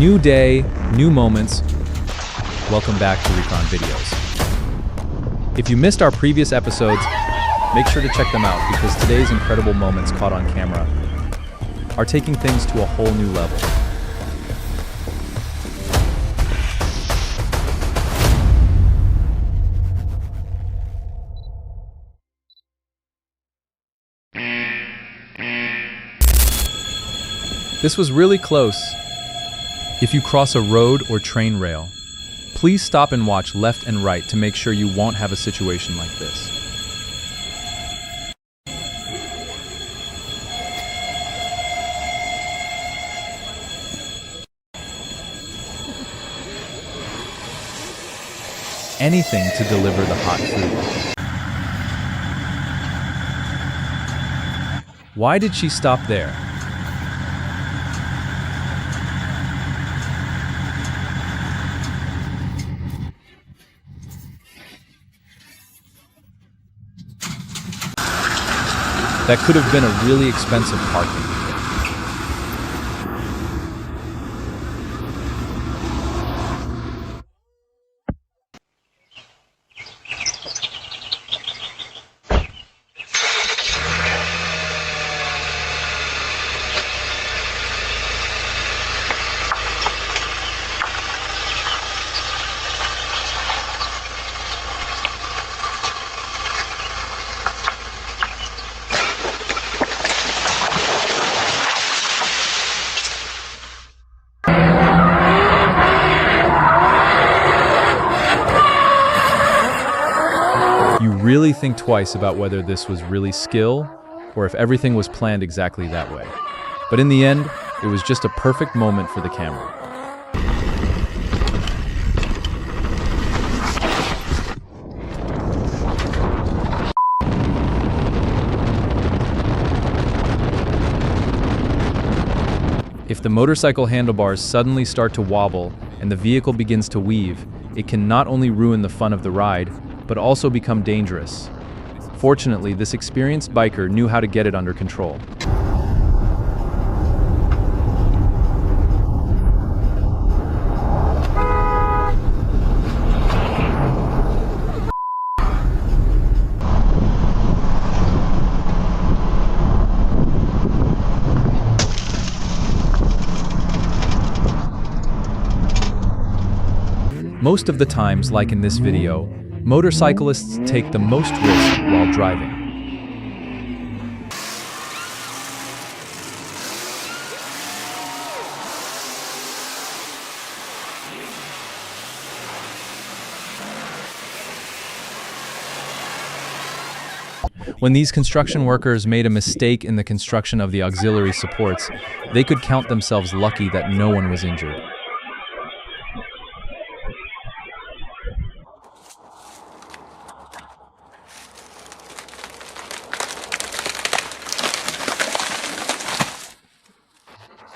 New day, new moments. Welcome back to RecronVideos. If you missed our previous episodes, make sure to check them out because today's incredible moments caught on camera are taking things to a whole new level. This was really close. If you cross a road or train rail, please stop and watch left and right to make sure you won't have a situation like this. Anything to deliver the hot food. Why did she stop there? That could have been a really expensive parking. You really think twice about whether this was really skill or if everything was planned exactly that way. But in the end, it was just a perfect moment for the camera. If the motorcycle handlebars suddenly start to wobble and the vehicle begins to weave, it can not only ruin the fun of the ride, but also become dangerous. Fortunately, this experienced biker knew how to get it under control. Most of the times, like in this video, motorcyclists take the most risk while driving. When these construction workers made a mistake in the construction of the auxiliary supports, they could count themselves lucky that no one was injured.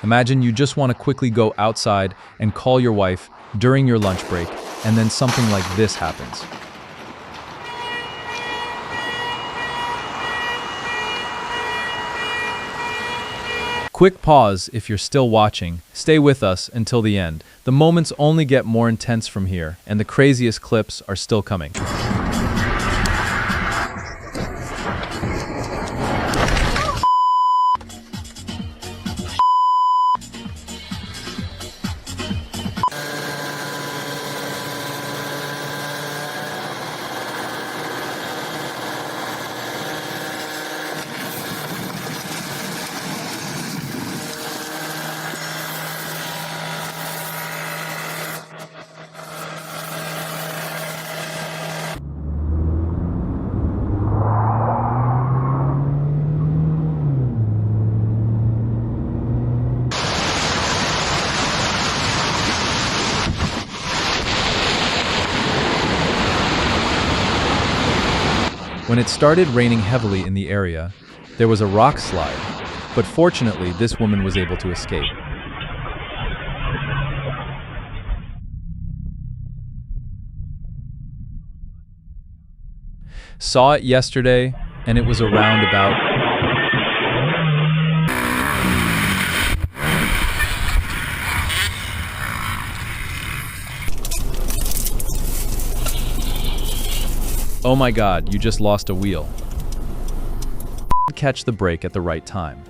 Imagine you just want to quickly go outside and call your wife during your lunch break, and then something like this happens. Quick pause if you're still watching. Stay with us until the end. The moments only get more intense from here, and the craziest clips are still coming. When it started raining heavily in the area, there was a rock slide, but fortunately this woman was able to escape. Saw it yesterday, and it was around about Oh my God, you just lost a wheel. Catch the brake at the right time.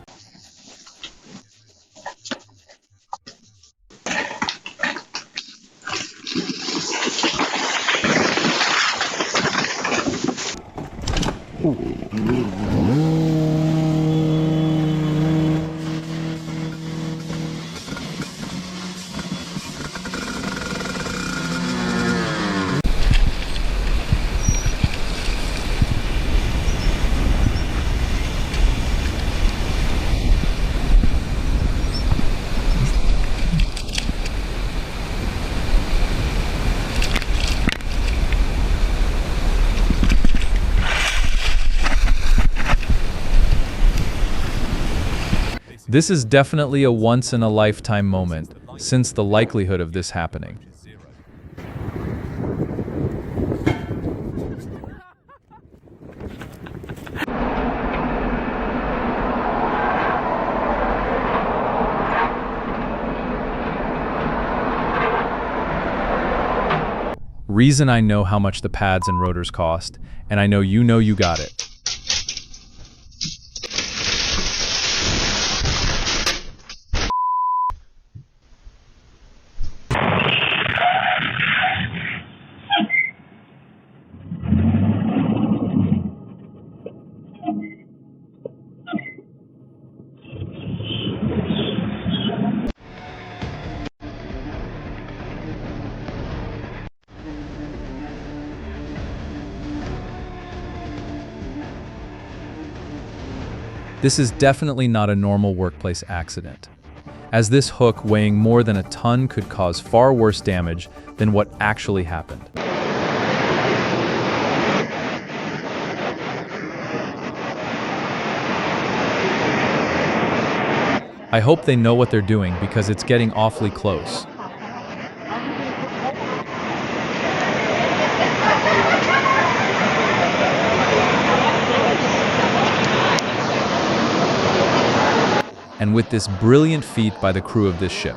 This is definitely a once-in-a-lifetime moment, since the likelihood of this happening. Reason I know how much the pads and rotors cost, and I know you got it. This is definitely not a normal workplace accident, as this hook weighing more than a ton could cause far worse damage than what actually happened. I hope they know what they're doing because it's getting awfully close. And with this brilliant feat by the crew of this ship.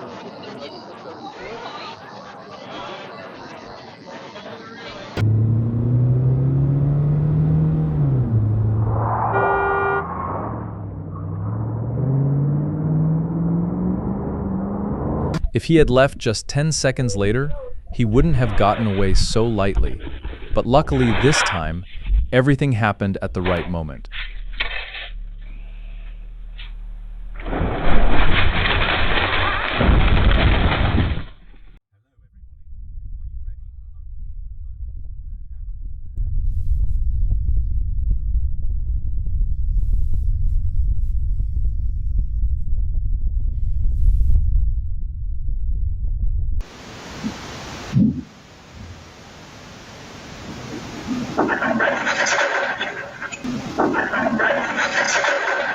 If he had left just 10 seconds later, he wouldn't have gotten away so lightly. But luckily this time, everything happened at the right moment.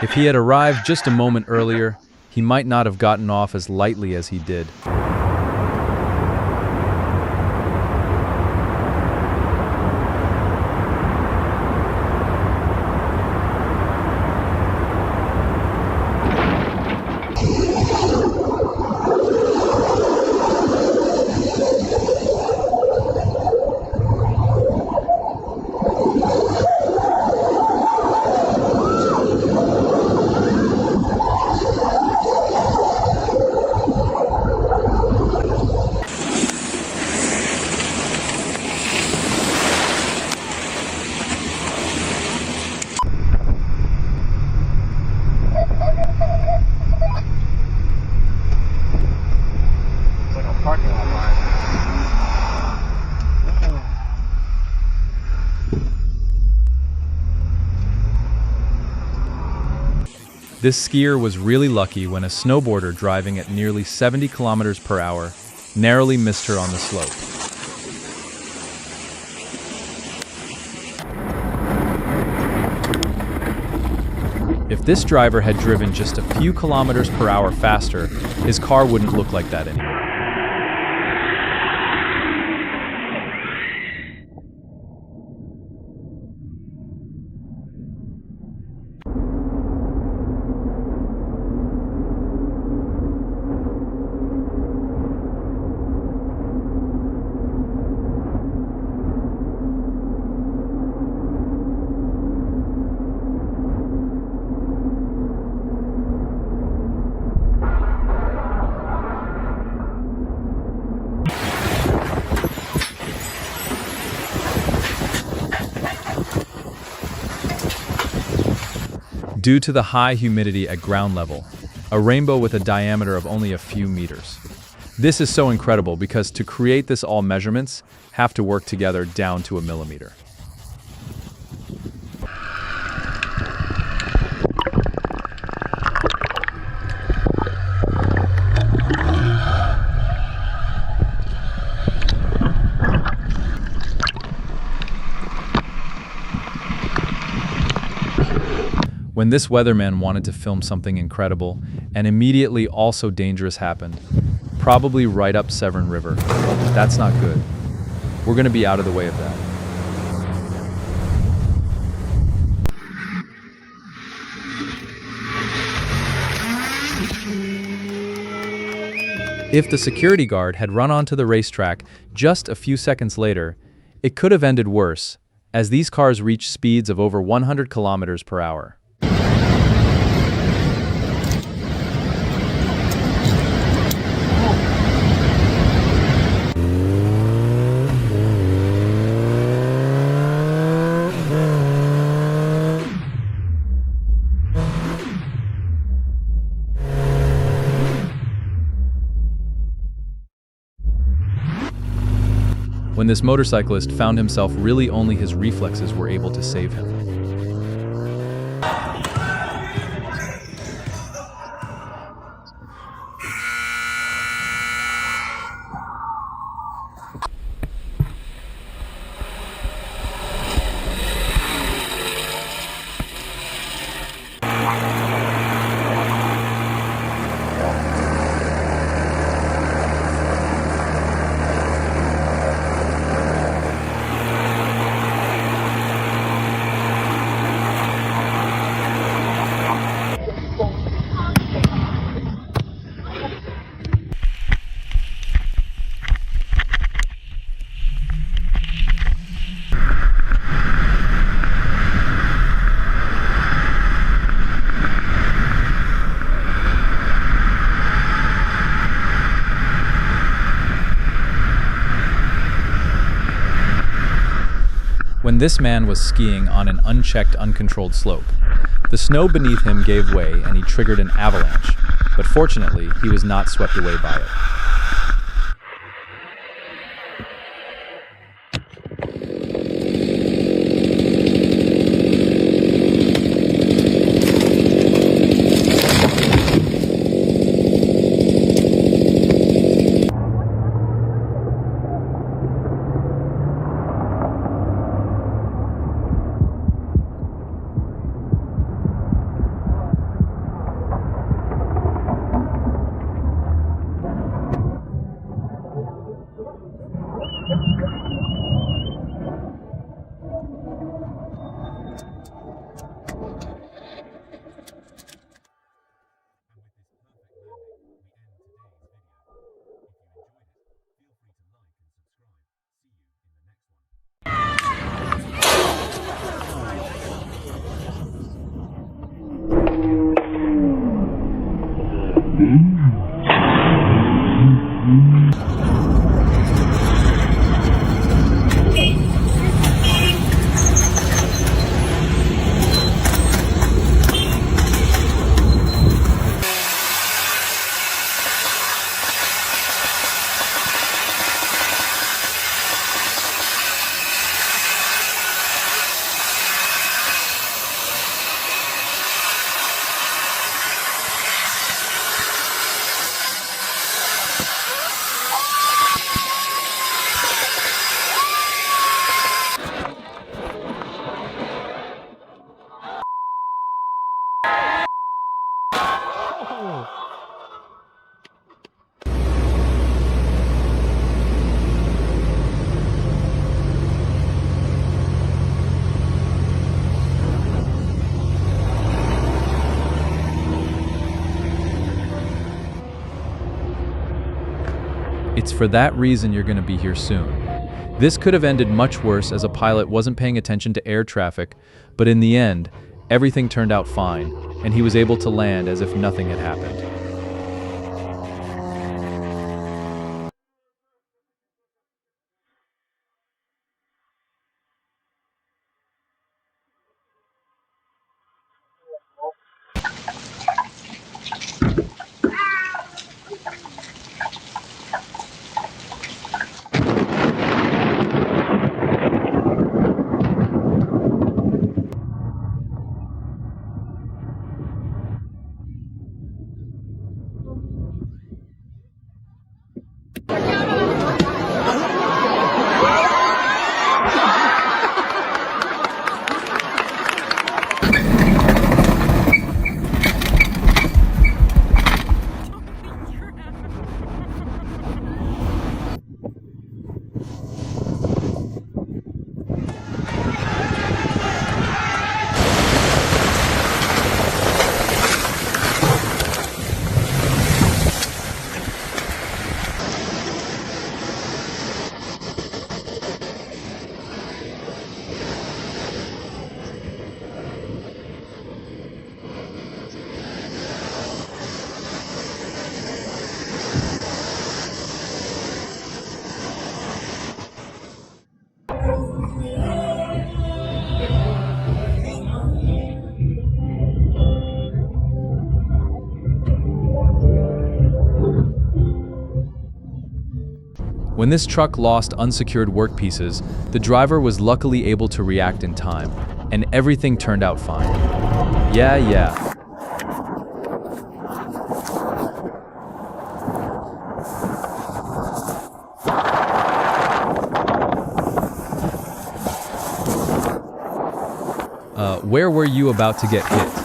If he had arrived just a moment earlier, he might not have gotten off as lightly as he did. This skier was really lucky when a snowboarder driving at nearly 70 kilometers per hour narrowly missed her on the slope. If this driver had driven just a few kilometers per hour faster, his car wouldn't look like that anymore. Due to the high humidity at ground level, a rainbow with a diameter of only a few meters. This is so incredible because to create this, all measurements have to work together down to a millimeter. When this weatherman wanted to film something incredible, and immediately also dangerous happened, probably right up Severn River. That's not good. We're going to be out of the way of that. If the security guard had run onto the racetrack just a few seconds later, it could have ended worse, as these cars reach speeds of over 100 kilometers per hour. When this motorcyclist found himself, really only his reflexes were able to save him. When this man was skiing on an unchecked, uncontrolled slope, the snow beneath him gave way and he triggered an avalanche, but fortunately, he was not swept away by it. It's for that reason you're going to be here soon. This could have ended much worse as a pilot wasn't paying attention to air traffic, but in the end, everything turned out fine, and he was able to land as if nothing had happened. When this truck lost unsecured workpieces, the driver was luckily able to react in time, and everything turned out fine. Yeah. Where were you about to get hit?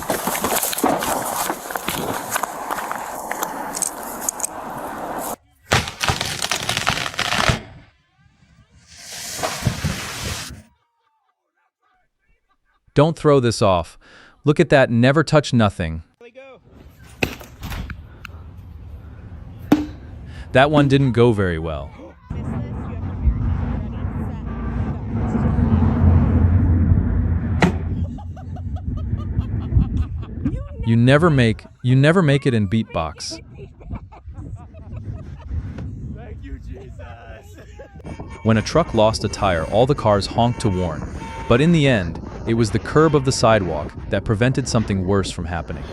Don't throw this off. Look at that, never touch nothing. That one didn't go very well. You never make it in beatbox. Thank you, Jesus. When a truck lost a tire, all the cars honked to warn. But in the end, it was the curb of the sidewalk that prevented something worse from happening.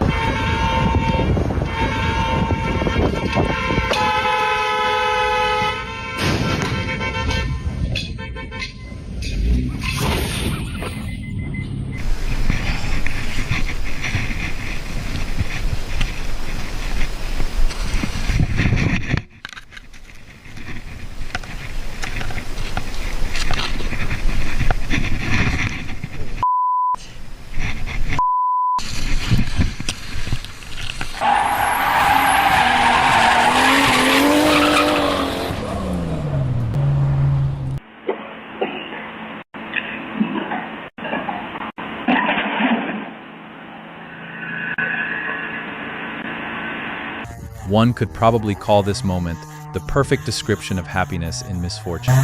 One could probably call this moment the perfect description of happiness in misfortune.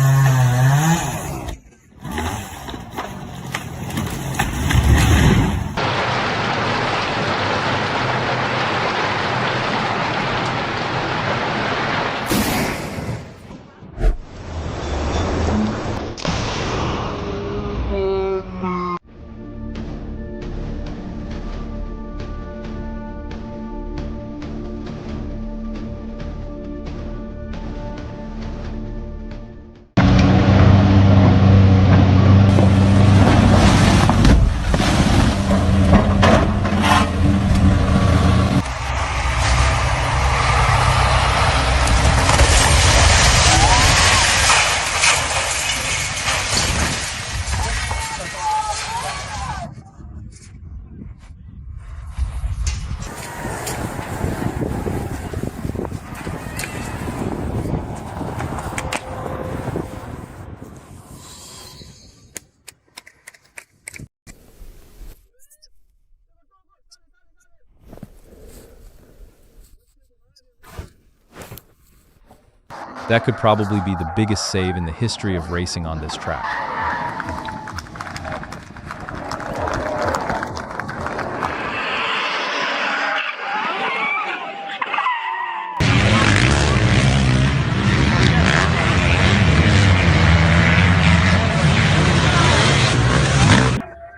That could probably be the biggest save in the history of racing on this track.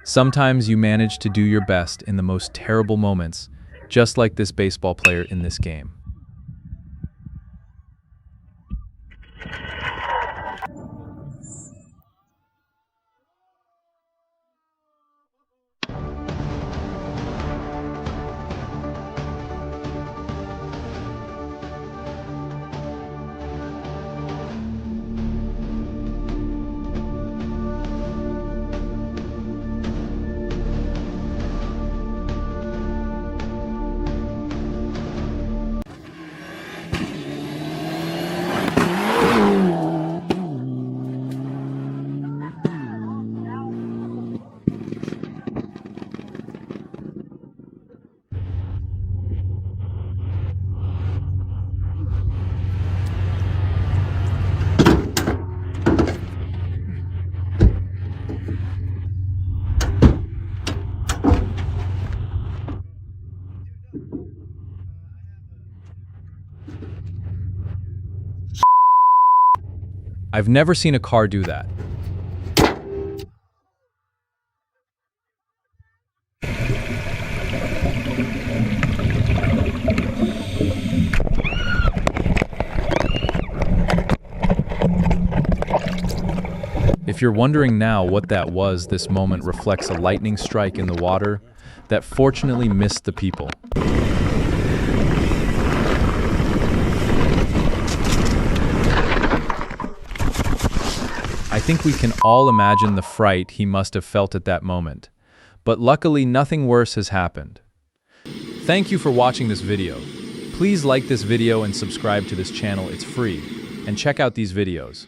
Sometimes you manage to do your best in the most terrible moments, just like this baseball player in this game. I've never seen a car do that. If you're wondering now what that was, this moment reflects a lightning strike in the water that fortunately missed the people. I think we can all imagine the fright he must have felt at that moment. But luckily, nothing worse has happened. Thank you for watching this video. Please like this video and subscribe to this channel, it's free. And check out these videos.